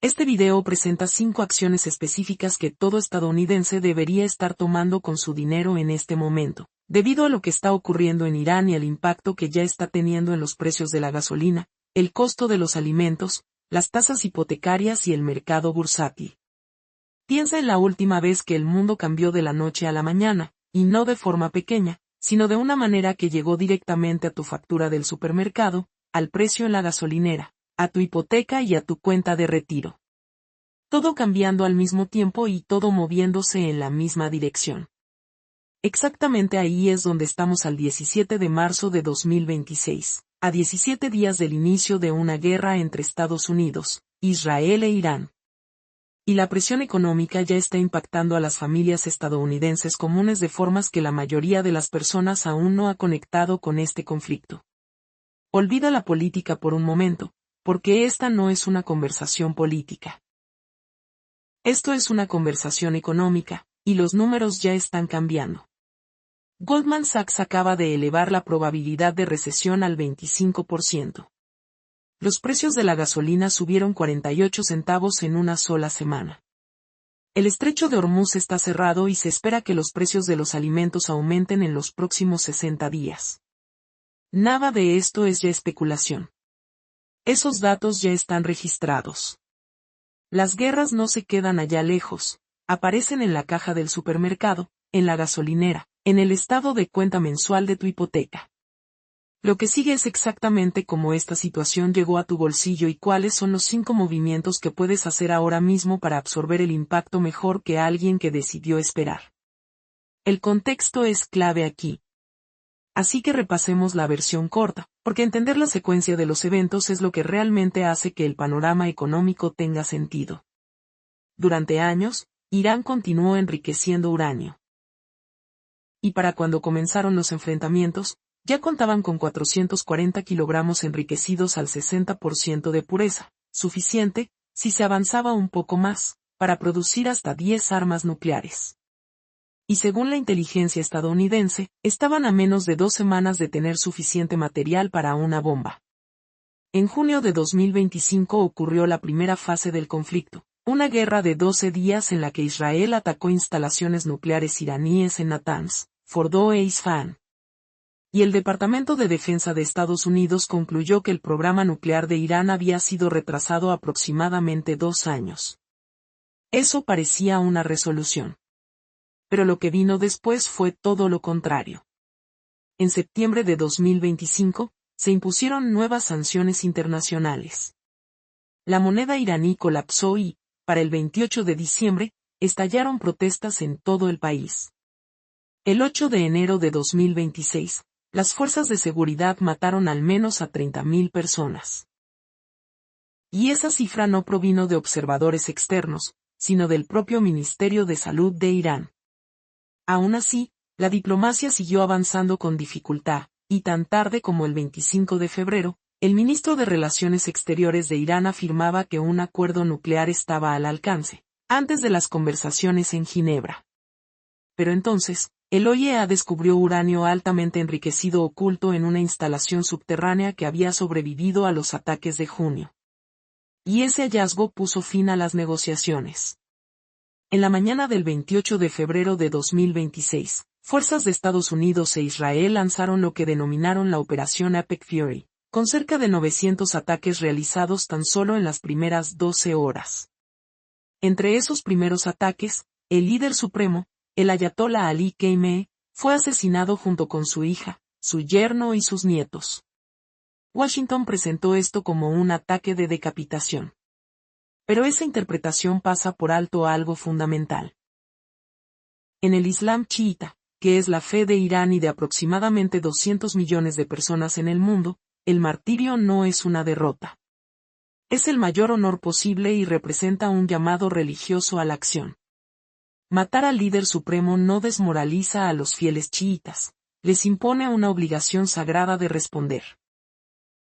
Este video presenta 5 acciones específicas que todo estadounidense debería estar tomando con su dinero en este momento, debido a lo que está ocurriendo en Irán y al impacto que ya está teniendo en los precios de la gasolina, el costo de los alimentos, las tasas hipotecarias y el mercado bursátil. Piensa en la última vez que el mundo cambió de la noche a la mañana, y no de forma pequeña, sino de una manera que llegó directamente a tu factura del supermercado, al precio en la gasolinera, a tu hipoteca y a tu cuenta de retiro. Todo cambiando al mismo tiempo y todo moviéndose en la misma dirección. Exactamente ahí es donde estamos al 17 de marzo de 2026, a 17 días del inicio de una guerra entre Estados Unidos, Israel e Irán. Y la presión económica ya está impactando a las familias estadounidenses comunes de formas que la mayoría de las personas aún no ha conectado con este conflicto. Olvida la política por un momento, porque esta no es una conversación política. Esto es una conversación económica, y los números ya están cambiando. Goldman Sachs acaba de elevar la probabilidad de recesión al 25%. Los precios de la gasolina subieron 48 centavos en una sola semana. El estrecho de Hormuz está cerrado y se espera que los precios de los alimentos aumenten en los próximos 60 días. Nada de esto es ya especulación. Esos datos ya están registrados. Las guerras no se quedan allá lejos, aparecen en la caja del supermercado, en la gasolinera, en el estado de cuenta mensual de tu hipoteca. Lo que sigue es exactamente cómo esta situación llegó a tu bolsillo y cuáles son los 5 movimientos que puedes hacer ahora mismo para absorber el impacto mejor que alguien que decidió esperar. El contexto es clave aquí. Así que repasemos la versión corta, porque entender la secuencia de los eventos es lo que realmente hace que el panorama económico tenga sentido. Durante años, Irán continuó enriqueciendo uranio. Y para cuando comenzaron los enfrentamientos, ya contaban con 440 kilogramos enriquecidos al 60% de pureza, suficiente, si se avanzaba un poco más, para producir hasta 10 armas nucleares. Y según la inteligencia estadounidense, estaban a menos de 2 semanas de tener suficiente material para una bomba. En junio de 2025 ocurrió la primera fase del conflicto, una guerra de 12 días en la que Israel atacó instalaciones nucleares iraníes en Natanz, Fordo e Isfahan. Y el Departamento de Defensa de Estados Unidos concluyó que el programa nuclear de Irán había sido retrasado aproximadamente 2 años. Eso parecía una resolución. Pero lo que vino después fue todo lo contrario. En septiembre de 2025, se impusieron nuevas sanciones internacionales. La moneda iraní colapsó y, para el 28 de diciembre, estallaron protestas en todo el país. El 8 de enero de 2026, las fuerzas de seguridad mataron al menos a 30.000 personas. Y esa cifra no provino de observadores externos, sino del propio Ministerio de Salud de Irán. Aún así, la diplomacia siguió avanzando con dificultad, y tan tarde como el 25 de febrero, el ministro de Relaciones Exteriores de Irán afirmaba que un acuerdo nuclear estaba al alcance, antes de las conversaciones en Ginebra. Pero entonces, el OIEA descubrió uranio altamente enriquecido oculto en una instalación subterránea que había sobrevivido a los ataques de junio. Y ese hallazgo puso fin a las negociaciones. En la mañana del 28 de febrero de 2026, fuerzas de Estados Unidos e Israel lanzaron lo que denominaron la Operación Epic Fury, con cerca de 900 ataques realizados tan solo en las primeras 12 horas. Entre esos primeros ataques, el líder supremo, el ayatolá Ali Khamenei, fue asesinado junto con su hija, su yerno y sus nietos. Washington presentó esto como un ataque de decapitación. Pero esa interpretación pasa por alto algo fundamental. En el Islam chiita, que es la fe de Irán y de aproximadamente 200 millones de personas en el mundo, el martirio no es una derrota. Es el mayor honor posible y representa un llamado religioso a la acción. Matar al líder supremo no desmoraliza a los fieles chiitas, les impone una obligación sagrada de responder.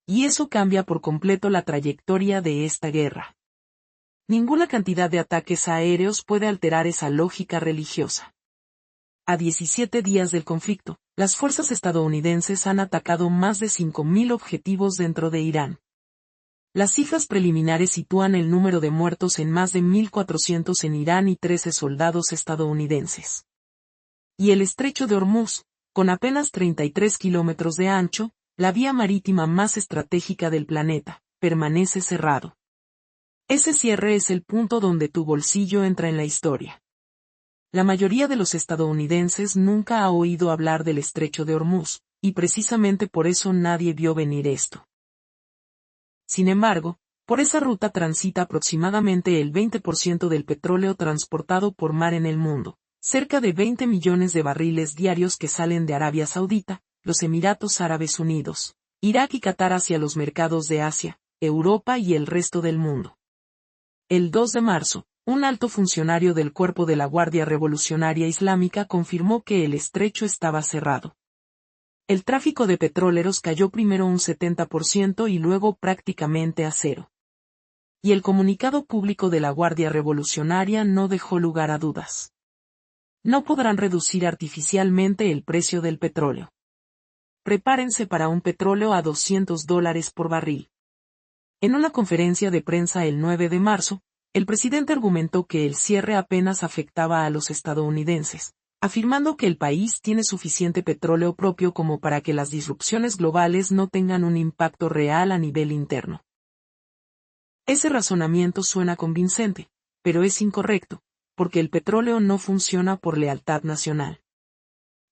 Y eso cambia por completo la trayectoria de esta guerra. Ninguna cantidad de ataques aéreos puede alterar esa lógica religiosa. A 17 días del conflicto, las fuerzas estadounidenses han atacado más de 5.000 objetivos dentro de Irán. Las cifras preliminares sitúan el número de muertos en más de 1.400 en Irán y 13 soldados estadounidenses. Y el estrecho de Hormuz, con apenas 33 kilómetros de ancho, la vía marítima más estratégica del planeta, permanece cerrado. Ese cierre es el punto donde tu bolsillo entra en la historia. La mayoría de los estadounidenses nunca ha oído hablar del estrecho de Hormuz, y precisamente por eso nadie vio venir esto. Sin embargo, por esa ruta transita aproximadamente el 20% del petróleo transportado por mar en el mundo, cerca de 20 millones de barriles diarios que salen de Arabia Saudita, los Emiratos Árabes Unidos, Irak y Qatar hacia los mercados de Asia, Europa y el resto del mundo. El 2 de marzo, un alto funcionario del Cuerpo de la Guardia Revolucionaria Islámica confirmó que el estrecho estaba cerrado. El tráfico de petroleros cayó primero un 70% y luego prácticamente a cero. Y el comunicado público de la Guardia Revolucionaria no dejó lugar a dudas. No podrán reducir artificialmente el precio del petróleo. Prepárense para un petróleo a $200 por barril. En una conferencia de prensa el 9 de marzo, el presidente argumentó que el cierre apenas afectaba a los estadounidenses, afirmando que el país tiene suficiente petróleo propio como para que las disrupciones globales no tengan un impacto real a nivel interno. Ese razonamiento suena convincente, pero es incorrecto, porque el petróleo no funciona por lealtad nacional.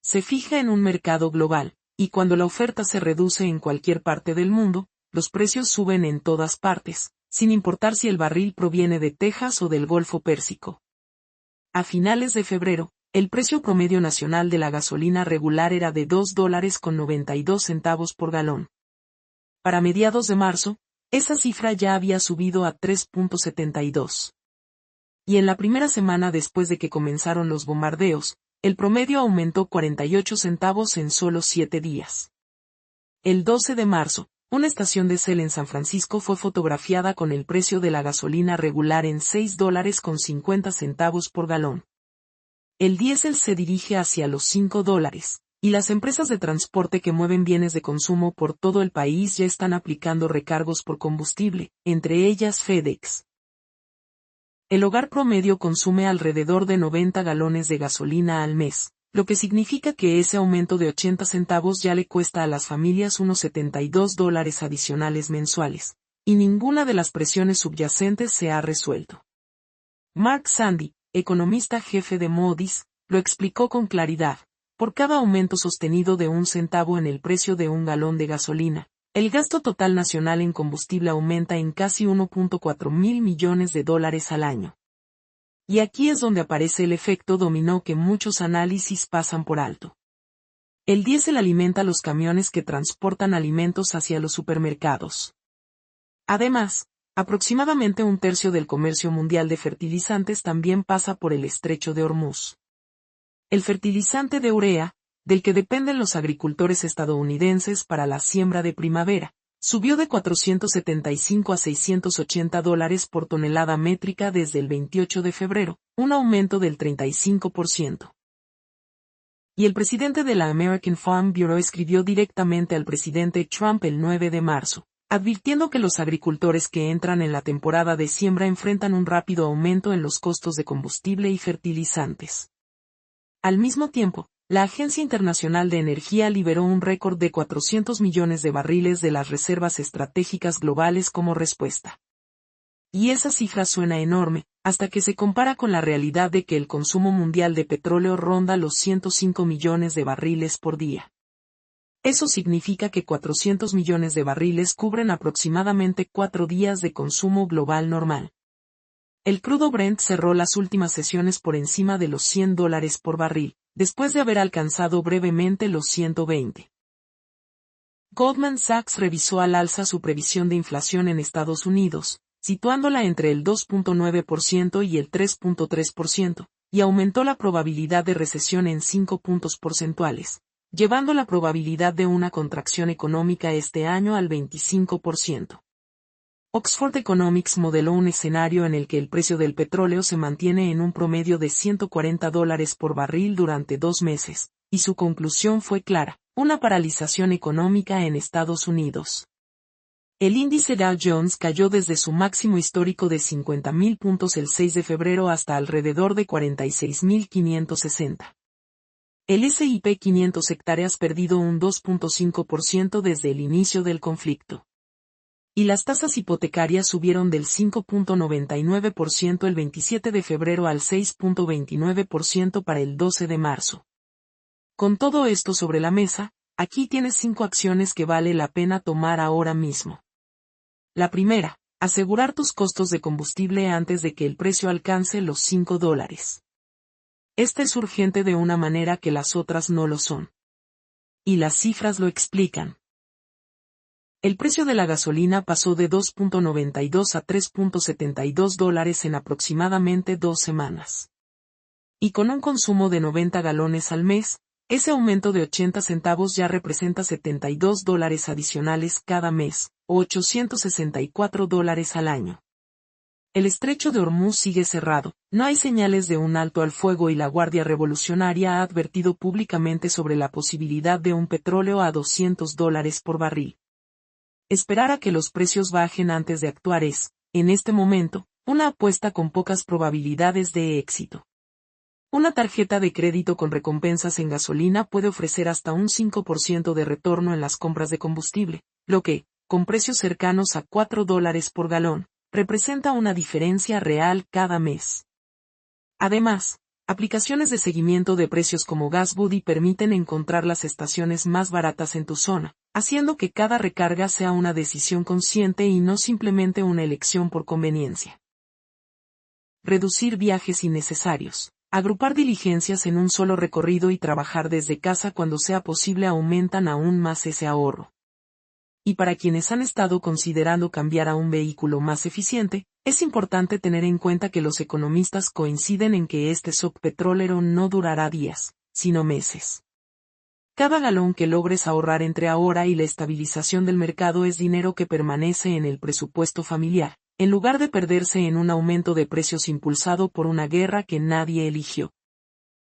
Se fija en un mercado global, y cuando la oferta se reduce en cualquier parte del mundo, los precios suben en todas partes, sin importar si el barril proviene de Texas o del Golfo Pérsico. A finales de febrero, el precio promedio nacional de la gasolina regular era de $2.92 por galón. Para mediados de marzo, esa cifra ya había subido a 3.72. Y en la primera semana después de que comenzaron los bombardeos, el promedio aumentó 48 centavos en solo 7 días. El 12 de marzo, una estación de Shell en San Francisco fue fotografiada con el precio de la gasolina regular en $6.50 por galón. El diésel se dirige hacia los $5, y las empresas de transporte que mueven bienes de consumo por todo el país ya están aplicando recargos por combustible, entre ellas FedEx. El hogar promedio consume alrededor de 90 galones de gasolina al mes, lo que significa que ese aumento de 80 centavos ya le cuesta a las familias unos $72 adicionales mensuales, y ninguna de las presiones subyacentes se ha resuelto. Mark Zandi, economista jefe de Moody's, lo explicó con claridad: por cada aumento sostenido de 1 centavo en el precio de un galón de gasolina, el gasto total nacional en combustible aumenta en casi 1.4 mil millones de dólares al año. Y aquí es donde aparece el efecto dominó que muchos análisis pasan por alto. El diésel alimenta los camiones que transportan alimentos hacia los supermercados. Además, aproximadamente un tercio del comercio mundial de fertilizantes también pasa por el estrecho de Hormuz. El fertilizante de urea, del que dependen los agricultores estadounidenses para la siembra de primavera, subió de $475 a $680 por tonelada métrica desde el 28 de febrero, un aumento del 35%. Y el presidente de la American Farm Bureau escribió directamente al presidente Trump el 9 de marzo, advirtiendo que los agricultores que entran en la temporada de siembra enfrentan un rápido aumento en los costos de combustible y fertilizantes. Al mismo tiempo, la Agencia Internacional de Energía liberó un récord de 400 millones de barriles de las reservas estratégicas globales como respuesta. Y esa cifra suena enorme, hasta que se compara con la realidad de que el consumo mundial de petróleo ronda los 105 millones de barriles por día. Eso significa que 400 millones de barriles cubren aproximadamente 4 días de consumo global normal. El crudo Brent cerró las últimas sesiones por encima de los $100 por barril, después de haber alcanzado brevemente los 120. Goldman Sachs revisó al alza su previsión de inflación en Estados Unidos, situándola entre el 2.9% y el 3.3%, y aumentó la probabilidad de recesión en 5 puntos porcentuales, llevando la probabilidad de una contracción económica este año al 25%. Oxford Economics modeló un escenario en el que el precio del petróleo se mantiene en un promedio de $140 por barril durante 2 meses, y su conclusión fue clara: una paralización económica en Estados Unidos. El índice Dow Jones cayó desde su máximo histórico de 50.000 puntos el 6 de febrero hasta alrededor de 46.560. El S&P 500 hectáreas perdido un 2.5% desde el inicio del conflicto. Y las tasas hipotecarias subieron del 5.99% el 27 de febrero al 6.29% para el 12 de marzo. Con todo esto sobre la mesa, aquí tienes 5 acciones que vale la pena tomar ahora mismo. La primera, asegurar tus costos de combustible antes de que el precio alcance los $5. Esta es urgente de una manera que las otras no lo son. Y las cifras lo explican. El precio de la gasolina pasó de $2.92 a $3.72 en aproximadamente 2 semanas. Y con un consumo de 90 galones al mes, ese aumento de 80 centavos ya representa $72 adicionales cada mes, o $864 al año. El estrecho de Hormuz sigue cerrado, no hay señales de un alto al fuego y la Guardia Revolucionaria ha advertido públicamente sobre la posibilidad de un petróleo a $200 por barril. Esperar a que los precios bajen antes de actuar es, en este momento, una apuesta con pocas probabilidades de éxito. Una tarjeta de crédito con recompensas en gasolina puede ofrecer hasta un 5% de retorno en las compras de combustible, lo que, con precios cercanos a $4 por galón, representa una diferencia real cada mes. Además, aplicaciones de seguimiento de precios como GasBuddy permiten encontrar las estaciones más baratas en tu zona, haciendo que cada recarga sea una decisión consciente y no simplemente una elección por conveniencia. Reducir viajes innecesarios. Agrupar diligencias en un solo recorrido y trabajar desde casa cuando sea posible aumentan aún más ese ahorro. Y para quienes han estado considerando cambiar a un vehículo más eficiente, es importante tener en cuenta que los economistas coinciden en que este shock petrolero no durará días, sino meses. Cada galón que logres ahorrar entre ahora y la estabilización del mercado es dinero que permanece en el presupuesto familiar, en lugar de perderse en un aumento de precios impulsado por una guerra que nadie eligió.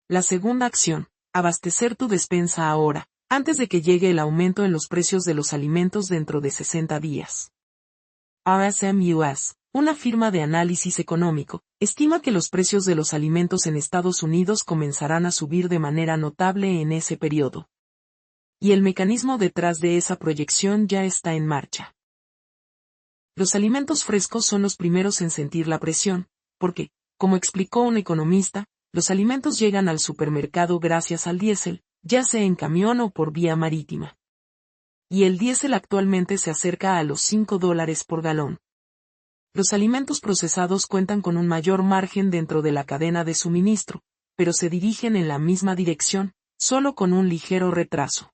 La segunda acción, abastecer tu despensa ahora, antes de que llegue el aumento en los precios de los alimentos dentro de 60 días. RSM US, una firma de análisis económico, estima que los precios de los alimentos en Estados Unidos comenzarán a subir de manera notable en ese periodo. Y el mecanismo detrás de esa proyección ya está en marcha. Los alimentos frescos son los primeros en sentir la presión, porque, como explicó un economista, los alimentos llegan al supermercado gracias al diésel, ya sea en camión o por vía marítima. Y el diésel actualmente se acerca a los $5 por galón. Los alimentos procesados cuentan con un mayor margen dentro de la cadena de suministro, pero se dirigen en la misma dirección, solo con un ligero retraso.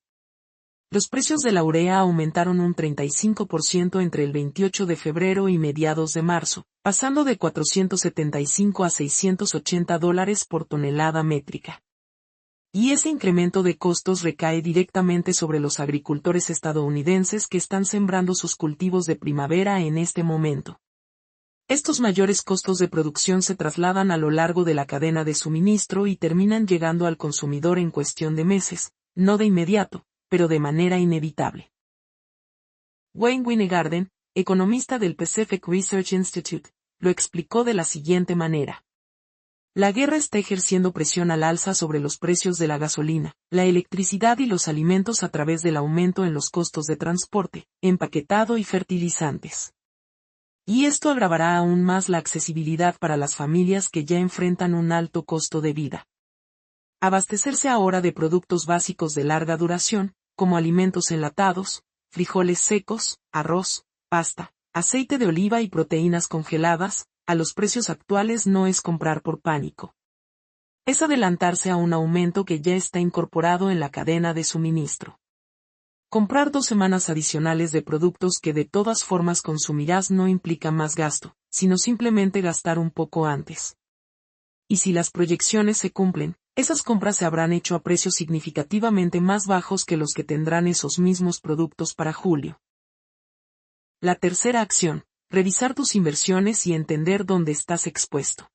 Los precios de la urea aumentaron un 35% entre el 28 de febrero y mediados de marzo, pasando de $475 a $680 por tonelada métrica. Y ese incremento de costos recae directamente sobre los agricultores estadounidenses que están sembrando sus cultivos de primavera en este momento. Estos mayores costos de producción se trasladan a lo largo de la cadena de suministro y terminan llegando al consumidor en cuestión de meses, no de inmediato, pero de manera inevitable. Wayne Winnegarden, economista del Pacific Research Institute, lo explicó de la siguiente manera. La guerra está ejerciendo presión al alza sobre los precios de la gasolina, la electricidad y los alimentos a través del aumento en los costos de transporte, empaquetado y fertilizantes. Y esto agravará aún más la accesibilidad para las familias que ya enfrentan un alto costo de vida. Abastecerse ahora de productos básicos de larga duración, como alimentos enlatados, frijoles secos, arroz, pasta, aceite de oliva y proteínas congeladas, a los precios actuales no es comprar por pánico. Es adelantarse a un aumento que ya está incorporado en la cadena de suministro. Comprar 2 semanas adicionales de productos que de todas formas consumirás no implica más gasto, sino simplemente gastar un poco antes. Y si las proyecciones se cumplen, esas compras se habrán hecho a precios significativamente más bajos que los que tendrán esos mismos productos para julio. La tercera acción, revisar tus inversiones y entender dónde estás expuesto.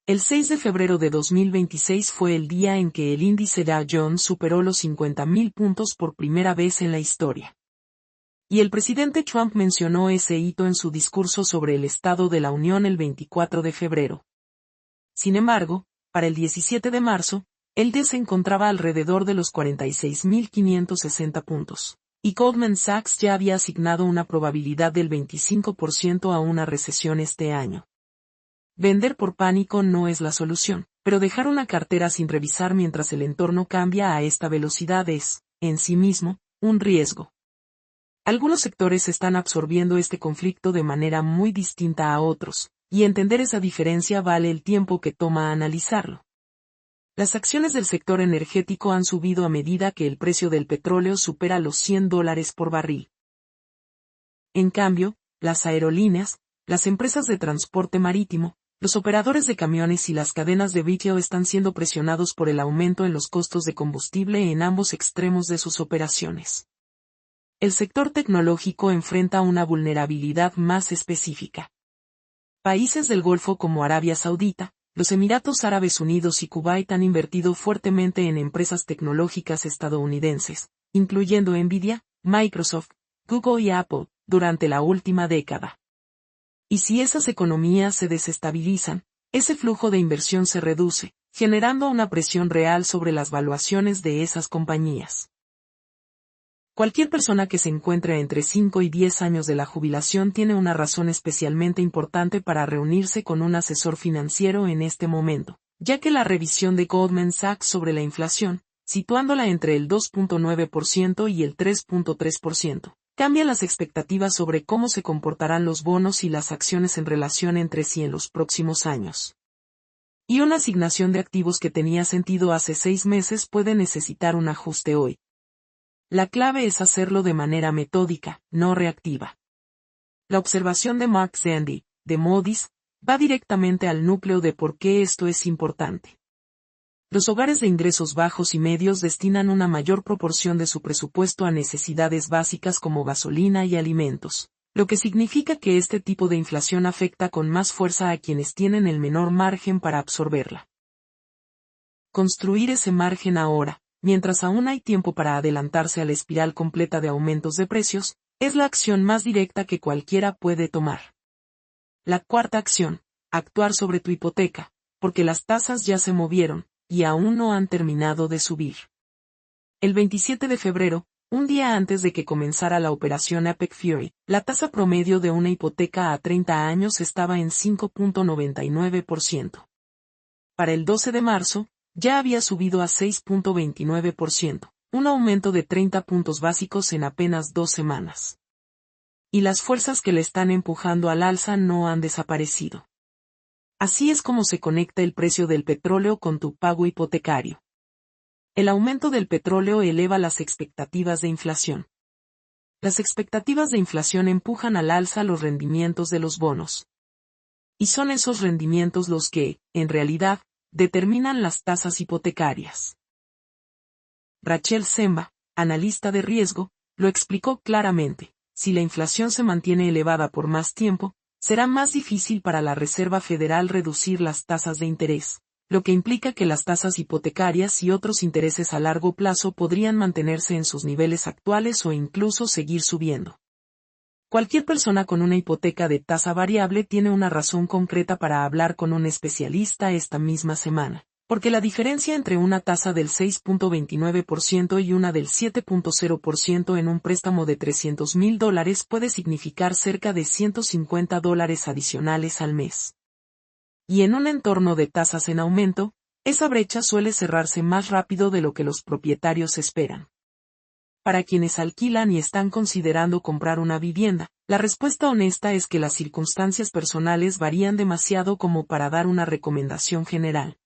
El 6 de febrero de 2026 fue el día en que el índice Dow Jones superó los 50.000 puntos por primera vez en la historia. Y el presidente Trump mencionó ese hito en su discurso sobre el Estado de la Unión el 24 de febrero. Sin embargo, para el 17 de marzo, el D se encontraba alrededor de los 46.560 puntos, y Goldman Sachs ya había asignado una probabilidad del 25% a una recesión este año. Vender por pánico no es la solución, pero dejar una cartera sin revisar mientras el entorno cambia a esta velocidad es, en sí mismo, un riesgo. Algunos sectores están absorbiendo este conflicto de manera muy distinta a otros, y entender esa diferencia vale el tiempo que toma analizarlo. Las acciones del sector energético han subido a medida que el precio del petróleo supera los $100 por barril. En cambio, las aerolíneas, las empresas de transporte marítimo, los operadores de camiones y las cadenas de retail están siendo presionados por el aumento en los costos de combustible en ambos extremos de sus operaciones. El sector tecnológico enfrenta una vulnerabilidad más específica. Países del Golfo como Arabia Saudita, los Emiratos Árabes Unidos y Kuwait han invertido fuertemente en empresas tecnológicas estadounidenses, incluyendo Nvidia, Microsoft, Google y Apple, durante la última década. Y si esas economías se desestabilizan, ese flujo de inversión se reduce, generando una presión real sobre las valuaciones de esas compañías. Cualquier persona que se encuentre entre 5 y 10 años de la jubilación tiene una razón especialmente importante para reunirse con un asesor financiero en este momento, ya que la revisión de Goldman Sachs sobre la inflación, situándola entre el 2.9% y el 3.3%, cambia las expectativas sobre cómo se comportarán los bonos y las acciones en relación entre sí en los próximos años. Y una asignación de activos que tenía sentido hace 6 meses puede necesitar un ajuste hoy. La clave es hacerlo de manera metódica, no reactiva. La observación de Mark Zandi, de Moody's, va directamente al núcleo de por qué esto es importante. Los hogares de ingresos bajos y medios destinan una mayor proporción de su presupuesto a necesidades básicas como gasolina y alimentos, lo que significa que este tipo de inflación afecta con más fuerza a quienes tienen el menor margen para absorberla. Construir ese margen ahora, mientras aún hay tiempo para adelantarse a la espiral completa de aumentos de precios, es la acción más directa que cualquiera puede tomar. La cuarta acción, actuar sobre tu hipoteca, porque las tasas ya se movieron, y aún no han terminado de subir. El 27 de febrero, un día antes de que comenzara la operación Epic Fury, la tasa promedio de una hipoteca a 30 años estaba en 5.99%. Para el 12 de marzo, ya había subido a 6.29%, un aumento de 30 puntos básicos en apenas 2 semanas. Y las fuerzas que le están empujando al alza no han desaparecido. Así es como se conecta el precio del petróleo con tu pago hipotecario. El aumento del petróleo eleva las expectativas de inflación. Las expectativas de inflación empujan al alza los rendimientos de los bonos. Y son esos rendimientos los que, en realidad, determinan las tasas hipotecarias. Rachel Semba, analista de riesgo, lo explicó claramente: si la inflación se mantiene elevada por más tiempo, será más difícil para la Reserva Federal reducir las tasas de interés, lo que implica que las tasas hipotecarias y otros intereses a largo plazo podrían mantenerse en sus niveles actuales o incluso seguir subiendo. Cualquier persona con una hipoteca de tasa variable tiene una razón concreta para hablar con un especialista esta misma semana, porque la diferencia entre una tasa del 6.29% y una del 7.0% en un préstamo de $300,000 puede significar cerca de $150 adicionales al mes. Y en un entorno de tasas en aumento, esa brecha suele cerrarse más rápido de lo que los propietarios esperan. Para quienes alquilan y están considerando comprar una vivienda, la respuesta honesta es que las circunstancias personales varían demasiado como para dar una recomendación general.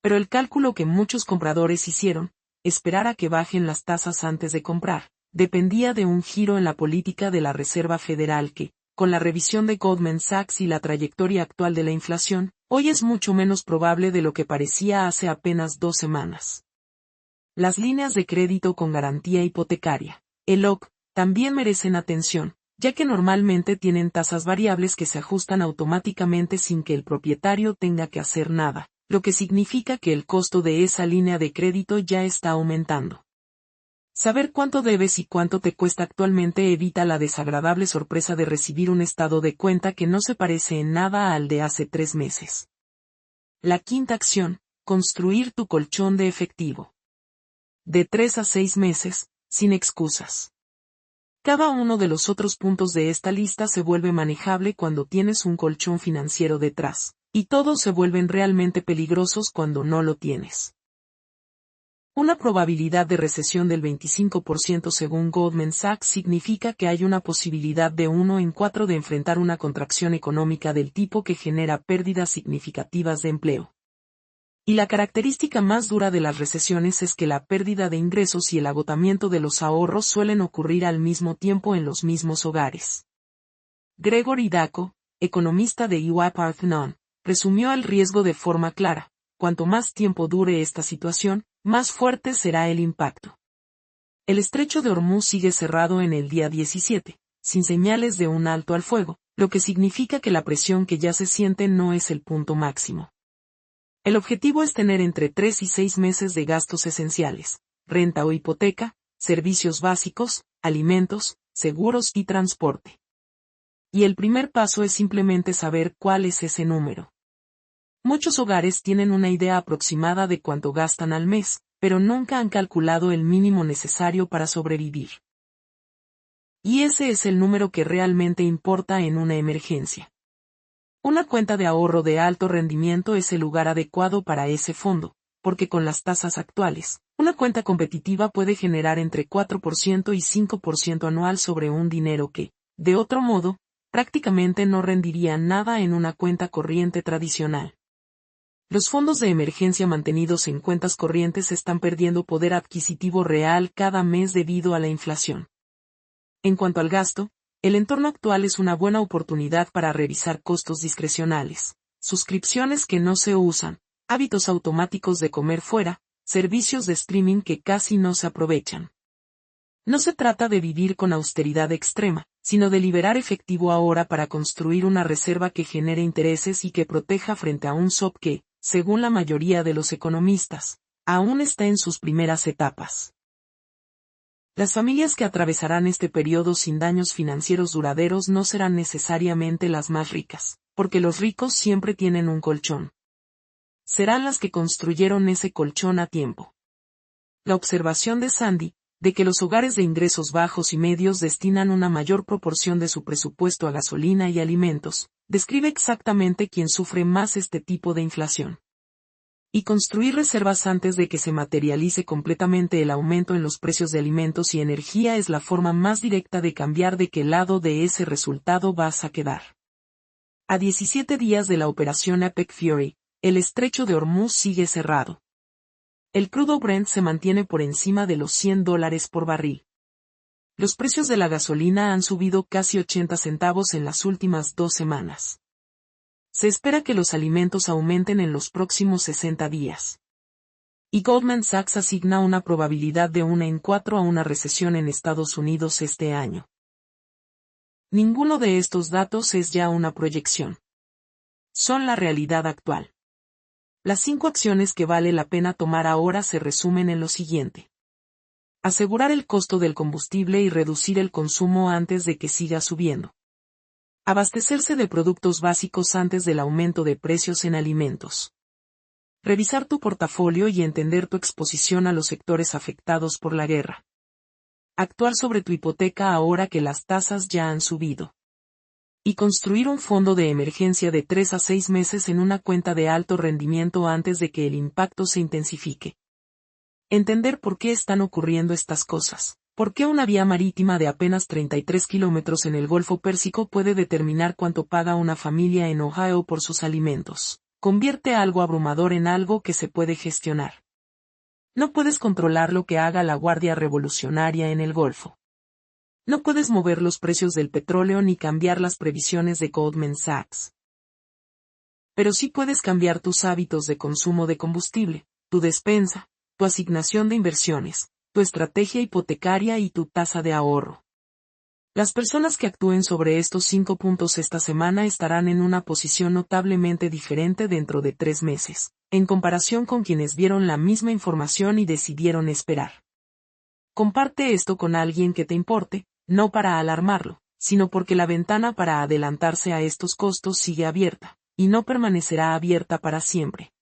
Pero el cálculo que muchos compradores hicieron, esperar a que bajen las tasas antes de comprar, dependía de un giro en la política de la Reserva Federal que, con la revisión de Goldman Sachs y la trayectoria actual de la inflación, hoy es mucho menos probable de lo que parecía hace apenas 2 semanas. Las líneas de crédito con garantía hipotecaria, ELOC, también merecen atención, ya que normalmente tienen tasas variables que se ajustan automáticamente sin que el propietario tenga que hacer nada, lo que significa que el costo de esa línea de crédito ya está aumentando. Saber cuánto debes y cuánto te cuesta actualmente evita la desagradable sorpresa de recibir un estado de cuenta que no se parece en nada al de hace 3 meses. La quinta acción, construir tu colchón de efectivo. De 3 a 6 meses, sin excusas. Cada uno de los otros puntos de esta lista se vuelve manejable cuando tienes un colchón financiero detrás, y todos se vuelven realmente peligrosos cuando no lo tienes. Una probabilidad de recesión del 25% según Goldman Sachs significa que hay una posibilidad de 1 en 4 de enfrentar una contracción económica del tipo que genera pérdidas significativas de empleo. Y la característica más dura de las recesiones es que la pérdida de ingresos y el agotamiento de los ahorros suelen ocurrir al mismo tiempo en los mismos hogares. Gregory Daco, economista de EY Parthenon, resumió el riesgo de forma clara: cuanto más tiempo dure esta situación, más fuerte será el impacto. El estrecho de Hormuz sigue cerrado en el día 17, sin señales de un alto al fuego, lo que significa que la presión que ya se siente no es el punto máximo. El objetivo es tener entre 3 y 6 meses de gastos esenciales, renta o hipoteca, servicios básicos, alimentos, seguros y transporte. Y el primer paso es simplemente saber cuál es ese número. Muchos hogares tienen una idea aproximada de cuánto gastan al mes, pero nunca han calculado el mínimo necesario para sobrevivir. Y ese es el número que realmente importa en una emergencia. Una cuenta de ahorro de alto rendimiento es el lugar adecuado para ese fondo, porque con las tasas actuales, una cuenta competitiva puede generar entre 4% y 5% anual sobre un dinero que, de otro modo, prácticamente no rendiría nada en una cuenta corriente tradicional. Los fondos de emergencia mantenidos en cuentas corrientes están perdiendo poder adquisitivo real cada mes debido a la inflación. En cuanto al gasto, el entorno actual es una buena oportunidad para revisar costos discrecionales, suscripciones que no se usan, hábitos automáticos de comer fuera, servicios de streaming que casi no se aprovechan. No se trata de vivir con austeridad extrema, sino de liberar efectivo ahora para construir una reserva que genere intereses y que proteja frente a un shock que, según la mayoría de los economistas, aún está en sus primeras etapas. Las familias que atravesarán este periodo sin daños financieros duraderos no serán necesariamente las más ricas, porque los ricos siempre tienen un colchón. Serán las que construyeron ese colchón a tiempo. La observación de Sandy, de que los hogares de ingresos bajos y medios destinan una mayor proporción de su presupuesto a gasolina y alimentos, describe exactamente quién sufre más este tipo de inflación. Y construir reservas antes de que se materialice completamente el aumento en los precios de alimentos y energía es la forma más directa de cambiar de qué lado de ese resultado vas a quedar. A 17 días de la operación Epic Fury, el estrecho de Hormuz sigue cerrado. El crudo Brent se mantiene por encima de los $100 por barril. Los precios de la gasolina han subido casi 80 centavos en las últimas 2 semanas. Se espera que los alimentos aumenten en los próximos 60 días. Y Goldman Sachs asigna una probabilidad de 1 en 4 a una recesión en Estados Unidos este año. Ninguno de estos datos es ya una proyección. Son la realidad actual. Las 5 acciones que vale la pena tomar ahora se resumen en lo siguiente. Asegurar el costo del combustible y reducir el consumo antes de que siga subiendo. Abastecerse de productos básicos antes del aumento de precios en alimentos. Revisar tu portafolio y entender tu exposición a los sectores afectados por la guerra. Actuar sobre tu hipoteca ahora que las tasas ya han subido. Y construir un fondo de emergencia de 3 a 6 meses en una cuenta de alto rendimiento antes de que el impacto se intensifique. Entender por qué están ocurriendo estas cosas. ¿Por qué una vía marítima de apenas 33 kilómetros en el Golfo Pérsico puede determinar cuánto paga una familia en Ohio por sus alimentos? Convierte algo abrumador en algo que se puede gestionar. No puedes controlar lo que haga la Guardia Revolucionaria en el Golfo. No puedes mover los precios del petróleo ni cambiar las previsiones de Goldman Sachs. Pero sí puedes cambiar tus hábitos de consumo de combustible, tu despensa, tu asignación de inversiones, tu estrategia hipotecaria y tu tasa de ahorro. Las personas que actúen sobre estos 5 puntos esta semana estarán en una posición notablemente diferente dentro de 3 meses, en comparación con quienes vieron la misma información y decidieron esperar. Comparte esto con alguien que te importe, no para alarmarlo, sino porque la ventana para adelantarse a estos costos sigue abierta, y no permanecerá abierta para siempre.